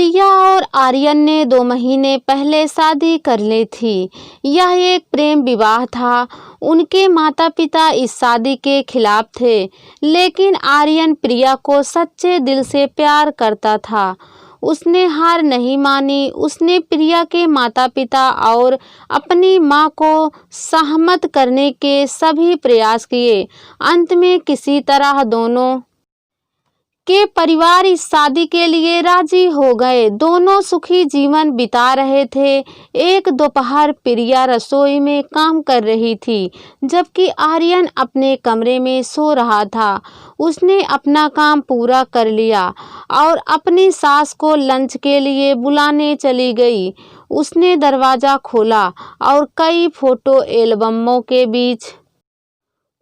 प्रिया और आर्यन ने 2 महीने पहले शादी कर ली थी। यह एक प्रेम विवाह था। उनके माता पिता इस शादी के खिलाफ थे, लेकिन आर्यन प्रिया को सच्चे दिल से प्यार करता था। उसने हार नहीं मानी। उसने प्रिया के माता पिता और अपनी माँ को सहमत करने के सभी प्रयास किए। अंत में किसी तरह दोनों के परिवार इस शादी के लिए राजी हो गए। दोनों सुखी जीवन बिता रहे थे। एक दोपहर प्रिया रसोई में काम कर रही थी, जबकि आर्यन अपने कमरे में सो रहा था। उसने अपना काम पूरा कर लिया और अपनी सास को लंच के लिए बुलाने चली गई। उसने दरवाज़ा खोला और कई फोटो एल्बमों के बीच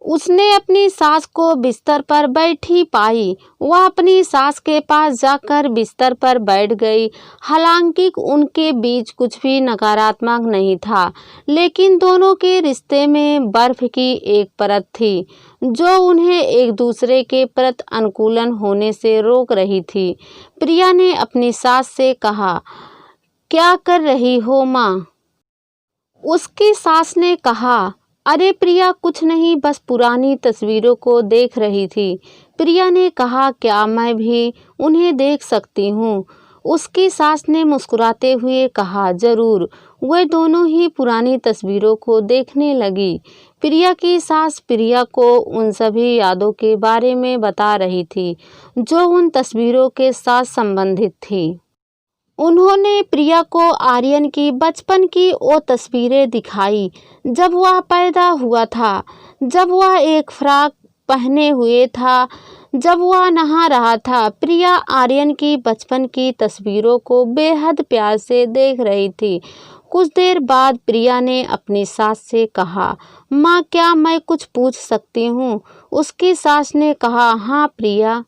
उसने अपनी सास को बिस्तर पर बैठी पाई। वह अपनी सास के पास जाकर बिस्तर पर बैठ गई। हालांकि उनके बीच कुछ भी नकारात्मक नहीं था, लेकिन दोनों के रिश्ते में बर्फ की एक परत थी, जो उन्हें एक दूसरे के प्रति अनुकूलन होने से रोक रही थी। प्रिया ने अपनी सास से कहा, क्या कर रही हो माँ? उसकी सास ने कहा, अरे प्रिया, कुछ नहीं, बस पुरानी तस्वीरों को देख रही थी। प्रिया ने कहा, क्या मैं भी उन्हें देख सकती हूँ? उसकी सास ने मुस्कुराते हुए कहा, जरूर। वे दोनों ही पुरानी तस्वीरों को देखने लगी। प्रिया की सास प्रिया को उन सभी यादों के बारे में बता रही थी जो उन तस्वीरों के साथ संबंधित थी। उन्होंने प्रिया को आर्यन की बचपन की वो तस्वीरें दिखाई जब वह पैदा हुआ था, जब वह एक फ्रॉक पहने हुए था, जब वह नहा रहा था। प्रिया आर्यन की बचपन की तस्वीरों को बेहद प्यार से देख रही थी। कुछ देर बाद प्रिया ने अपनी सास से कहा, माँ, क्या मैं कुछ पूछ सकती हूँ? उसकी सास ने कहा, हाँ प्रिया।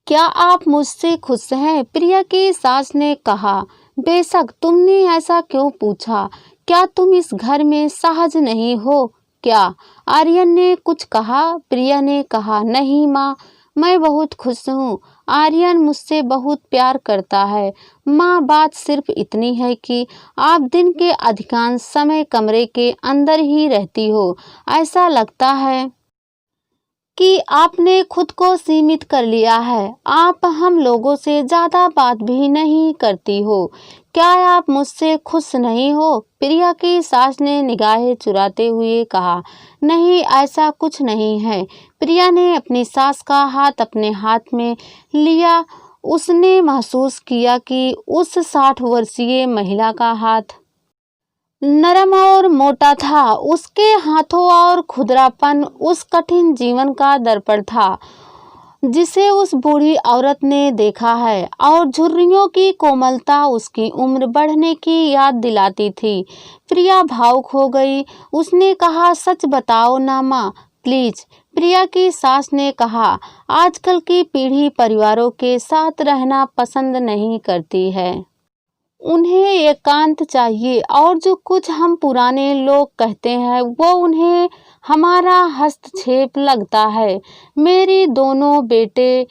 क्या आप मुझसे खुश हैं? प्रिया की सास ने कहा, बेशक। तुमने ऐसा क्यों पूछा? क्या तुम इस घर में सहज नहीं हो क्या? आर्यन ने कुछ कहा। प्रिया ने कहा, नहीं माँ, मैं बहुत खुश हूँ। आर्यन मुझसे बहुत प्यार करता है। माँ, बात सिर्फ इतनी है कि आप दिन के अधिकांश समय कमरे के अंदर ही रहती हो। ऐसा लगता है कि आपने खुद को सीमित कर लिया है। आप हम लोगों से ज़्यादा बात भी नहीं करती हो। क्या आप मुझसे खुश नहीं हो? प्रिया की सास ने निगाहें चुराते हुए कहा, नहीं, ऐसा कुछ नहीं है। प्रिया ने अपनी सास का हाथ अपने हाथ में लिया। उसने महसूस किया कि उस 60 वर्षीय महिला का हाथ नरम और मोटा था। उसके हाथों और खुरदरापन उस कठिन जीवन का दर्पण था जिसे उस बूढ़ी औरत ने देखा है, और झुर्रियों की कोमलता उसकी उम्र बढ़ने की याद दिलाती थी। प्रिया भावुक हो गई। उसने कहा, सच बताओ ना माँ, प्लीज। प्रिया की सास ने कहा, आजकल की पीढ़ी परिवारों के साथ रहना पसंद नहीं करती है। उन्हें एकांत चाहिए, और जो कुछ हम पुराने लोग कहते हैं वो उन्हें हमारा हस्तक्षेप लगता है। मेरी दोनों बेटे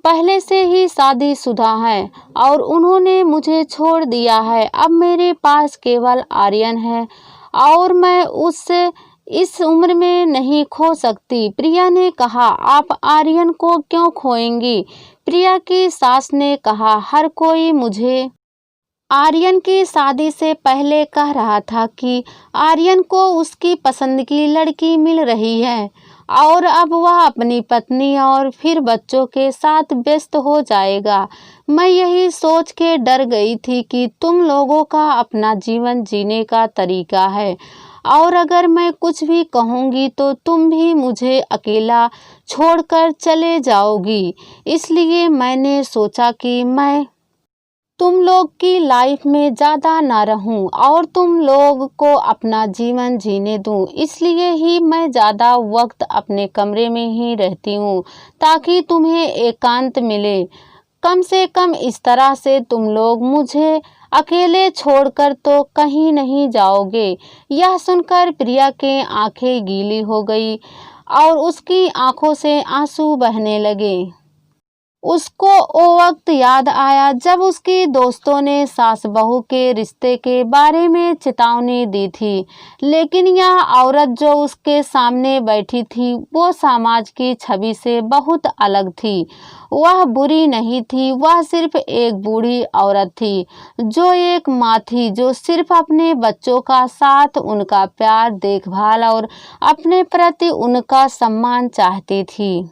पहले से ही शादीशुदा हैं और उन्होंने मुझे छोड़ दिया है। अब मेरे पास केवल आर्यन है और मैं उसे इस उम्र में नहीं खो सकती। प्रिया ने कहा, आप आर्यन को क्यों खोएंगी? प्रिया की सास ने कहा, हर कोई मुझे आर्यन की शादी से पहले कह रहा था कि आर्यन को उसकी पसंद की लड़की मिल रही है और अब वह अपनी पत्नी और फिर बच्चों के साथ व्यस्त हो जाएगा। मैं यही सोच के डर गई थी कि तुम लोगों का अपना जीवन जीने का तरीका है, और अगर मैं कुछ भी कहूँगी तो तुम भी मुझे अकेला छोड़कर चले जाओगी। इसलिए मैंने सोचा कि मैं तुम लोग की लाइफ में ज़्यादा ना रहूं और तुम लोग को अपना जीवन जीने दूं। इसलिए ही मैं ज़्यादा वक्त अपने कमरे में ही रहती हूं, ताकि तुम्हें एकांत मिले। कम से कम इस तरह से तुम लोग मुझे अकेले छोड़कर तो कहीं नहीं जाओगे। यह सुनकर प्रिया के आंखें गीली हो गई और उसकी आंखों से आंसू बहने लगे। उसको वो वक्त याद आया जब उसकी दोस्तों ने सास बहू के रिश्ते के बारे में चेतावनी दी थी, लेकिन यह औरत जो उसके सामने बैठी थी वो समाज की छवि से बहुत अलग थी। वह बुरी नहीं थी, वह सिर्फ एक बूढ़ी औरत थी, जो एक माँ थी, जो सिर्फ अपने बच्चों का साथ, उनका प्यार, देखभाल और अपने प्रति उनका सम्मान चाहती थी।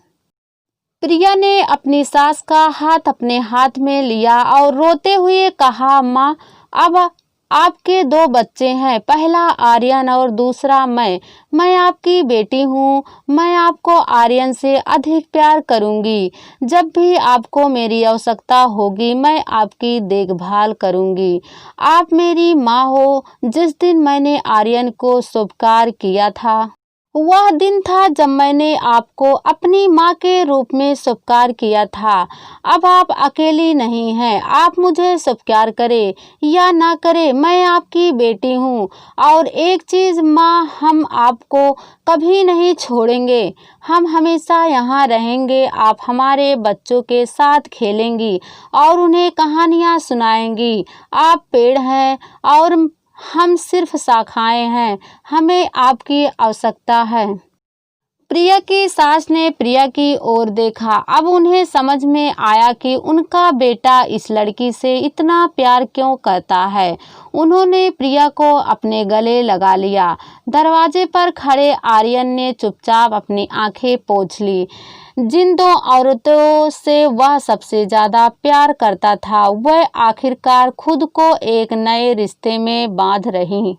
प्रिया ने अपनी सास का हाथ अपने हाथ में लिया और रोते हुए कहा, माँ, अब आपके 2 बच्चे हैं, पहला आर्यन और दूसरा मैं आपकी बेटी हूँ। मैं आपको आर्यन से अधिक प्यार करूँगी। जब भी आपको मेरी आवश्यकता होगी मैं आपकी देखभाल करूँगी। आप मेरी माँ हो। जिस दिन मैंने आर्यन को स्वीकार किया था वह दिन था जब मैंने आपको अपनी माँ के रूप में स्वीकार किया था। अब आप अकेली नहीं हैं। आप मुझे स्वीकार करें या ना करें, मैं आपकी बेटी हूँ। और एक चीज़ माँ, हम आपको कभी नहीं छोड़ेंगे। हम हमेशा यहाँ रहेंगे। आप हमारे बच्चों के साथ खेलेंगी और उन्हें कहानियाँ सुनाएंगी। आप पेड़ हैं और हम सिर्फ शाखाएं हैं। हमें आपकी आवश्यकता है। प्रिया की सास ने प्रिया की ओर देखा। अब उन्हें समझ में आया कि उनका बेटा इस लड़की से इतना प्यार क्यों करता है। उन्होंने प्रिया को अपने गले लगा लिया। दरवाजे पर खड़े आर्यन ने चुपचाप अपनी आंखें पोंछ ली। जिन 2 औरतों से वह सबसे ज़्यादा प्यार करता था, वह आखिरकार खुद को एक नए रिश्ते में बांध रही।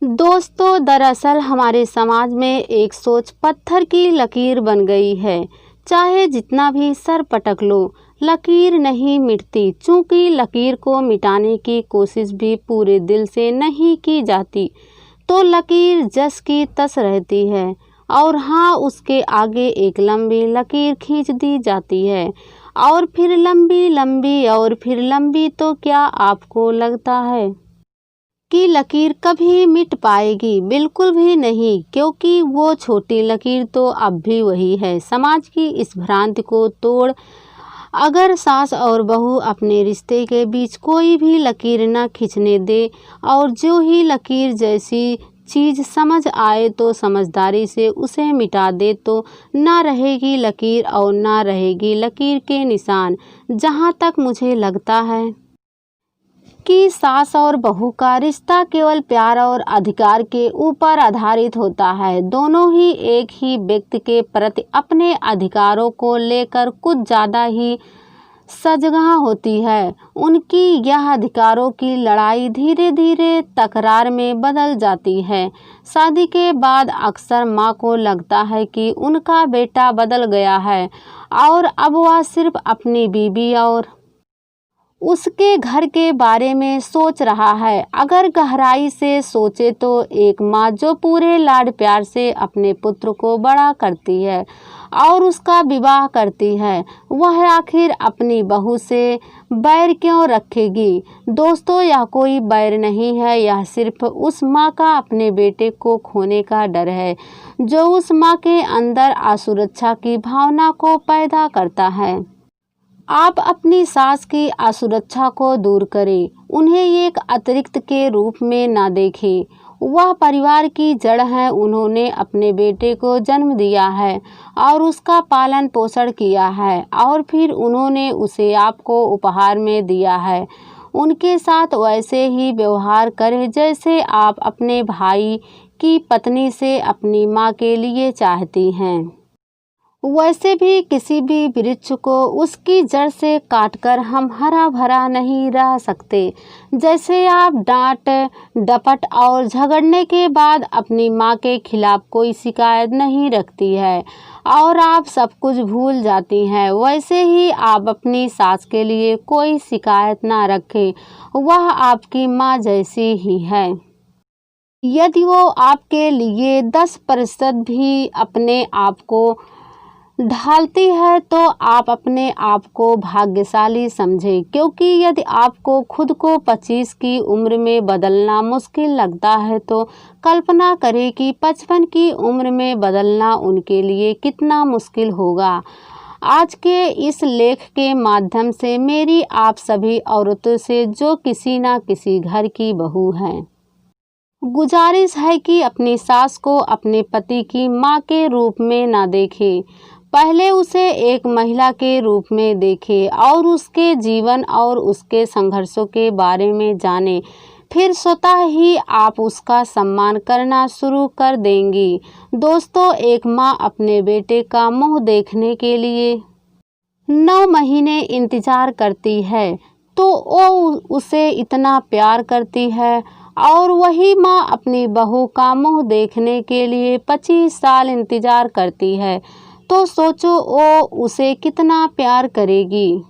दोस्तों, दरअसल हमारे समाज में एक सोच पत्थर की लकीर बन गई है। चाहे जितना भी सर पटक लो, लकीर नहीं मिटती। चूंकि लकीर को मिटाने की कोशिश भी पूरे दिल से नहीं की जाती, तो लकीर जस की तस रहती है। और हाँ, उसके आगे एक लंबी लकीर खींच दी जाती है, और फिर लंबी लंबी और फिर लंबी। तो क्या आपको लगता है कि लकीर कभी मिट पाएगी? बिल्कुल भी नहीं, क्योंकि वो छोटी लकीर तो अब भी वही है। समाज की इस भ्रांति को तोड़ अगर सास और बहू अपने रिश्ते के बीच कोई भी लकीर न खींचने दे, और जो ही लकीर जैसी चीज़ समझ आए तो समझदारी से उसे मिटा दे, तो ना रहेगी लकीर और ना रहेगी लकीर के निशान। जहाँ तक मुझे लगता है कि सास और बहू का रिश्ता केवल प्यार और अधिकार के ऊपर आधारित होता है। दोनों ही एक ही व्यक्ति के प्रति अपने अधिकारों को लेकर कुछ ज़्यादा ही सजगह होती है। उनकी यह अधिकारों की लड़ाई धीरे धीरे तकरार में बदल जाती है। शादी के बाद अक्सर माँ को लगता है कि उनका बेटा बदल गया है और अब वह सिर्फ अपनी बीवी और उसके घर के बारे में सोच रहा है। अगर गहराई से सोचे तो एक माँ जो पूरे लाड प्यार से अपने पुत्र को बड़ा करती है और उसका विवाह करती है, वह आखिर अपनी बहू से बैर क्यों रखेगी? दोस्तों, यह कोई बैर नहीं है, यह सिर्फ उस माँ का अपने बेटे को खोने का डर है, जो उस माँ के अंदर असुरक्षा की भावना को पैदा करता है। आप अपनी सास की असुरक्षा को दूर करें, उन्हें एक अतिरिक्त के रूप में ना देखें। वह परिवार की जड़ है। उन्होंने अपने बेटे को जन्म दिया है और उसका पालन पोषण किया है, और फिर उन्होंने उसे आपको उपहार में दिया है। उनके साथ वैसे ही व्यवहार करें जैसे आप अपने भाई की पत्नी से अपनी माँ के लिए चाहती हैं। वैसे भी किसी भी वृक्ष को उसकी जड़ से काटकर हम हरा भरा नहीं रह सकते। जैसे आप डांट डपट और झगड़ने के बाद अपनी माँ के खिलाफ कोई शिकायत नहीं रखती है और आप सब कुछ भूल जाती हैं, वैसे ही आप अपनी सास के लिए कोई शिकायत ना रखें। वह आपकी माँ जैसी ही है। यदि वो आपके लिए 10% भी अपने आप को ढालती है तो आप अपने आप को भाग्यशाली समझें, क्योंकि यदि आपको खुद को 25 की उम्र में बदलना मुश्किल लगता है तो कल्पना करें कि 55 की उम्र में बदलना उनके लिए कितना मुश्किल होगा। आज के इस लेख के माध्यम से मेरी आप सभी औरतों से जो किसी ना किसी घर की बहू हैं, गुजारिश है कि अपनी सास को अपने पति की माँ के रूप में ना देखें। पहले उसे एक महिला के रूप में देखें और उसके जीवन और उसके संघर्षों के बारे में जानें। फिर स्वतः ही आप उसका सम्मान करना शुरू कर देंगी। दोस्तों, एक माँ अपने बेटे का मुंह देखने के लिए 9 महीने इंतजार करती है, तो वो उसे इतना प्यार करती है, और वही माँ अपनी बहू का मुंह देखने के लिए 25 साल इंतजार करती है, तो सोचो वो उसे कितना प्यार करेगी।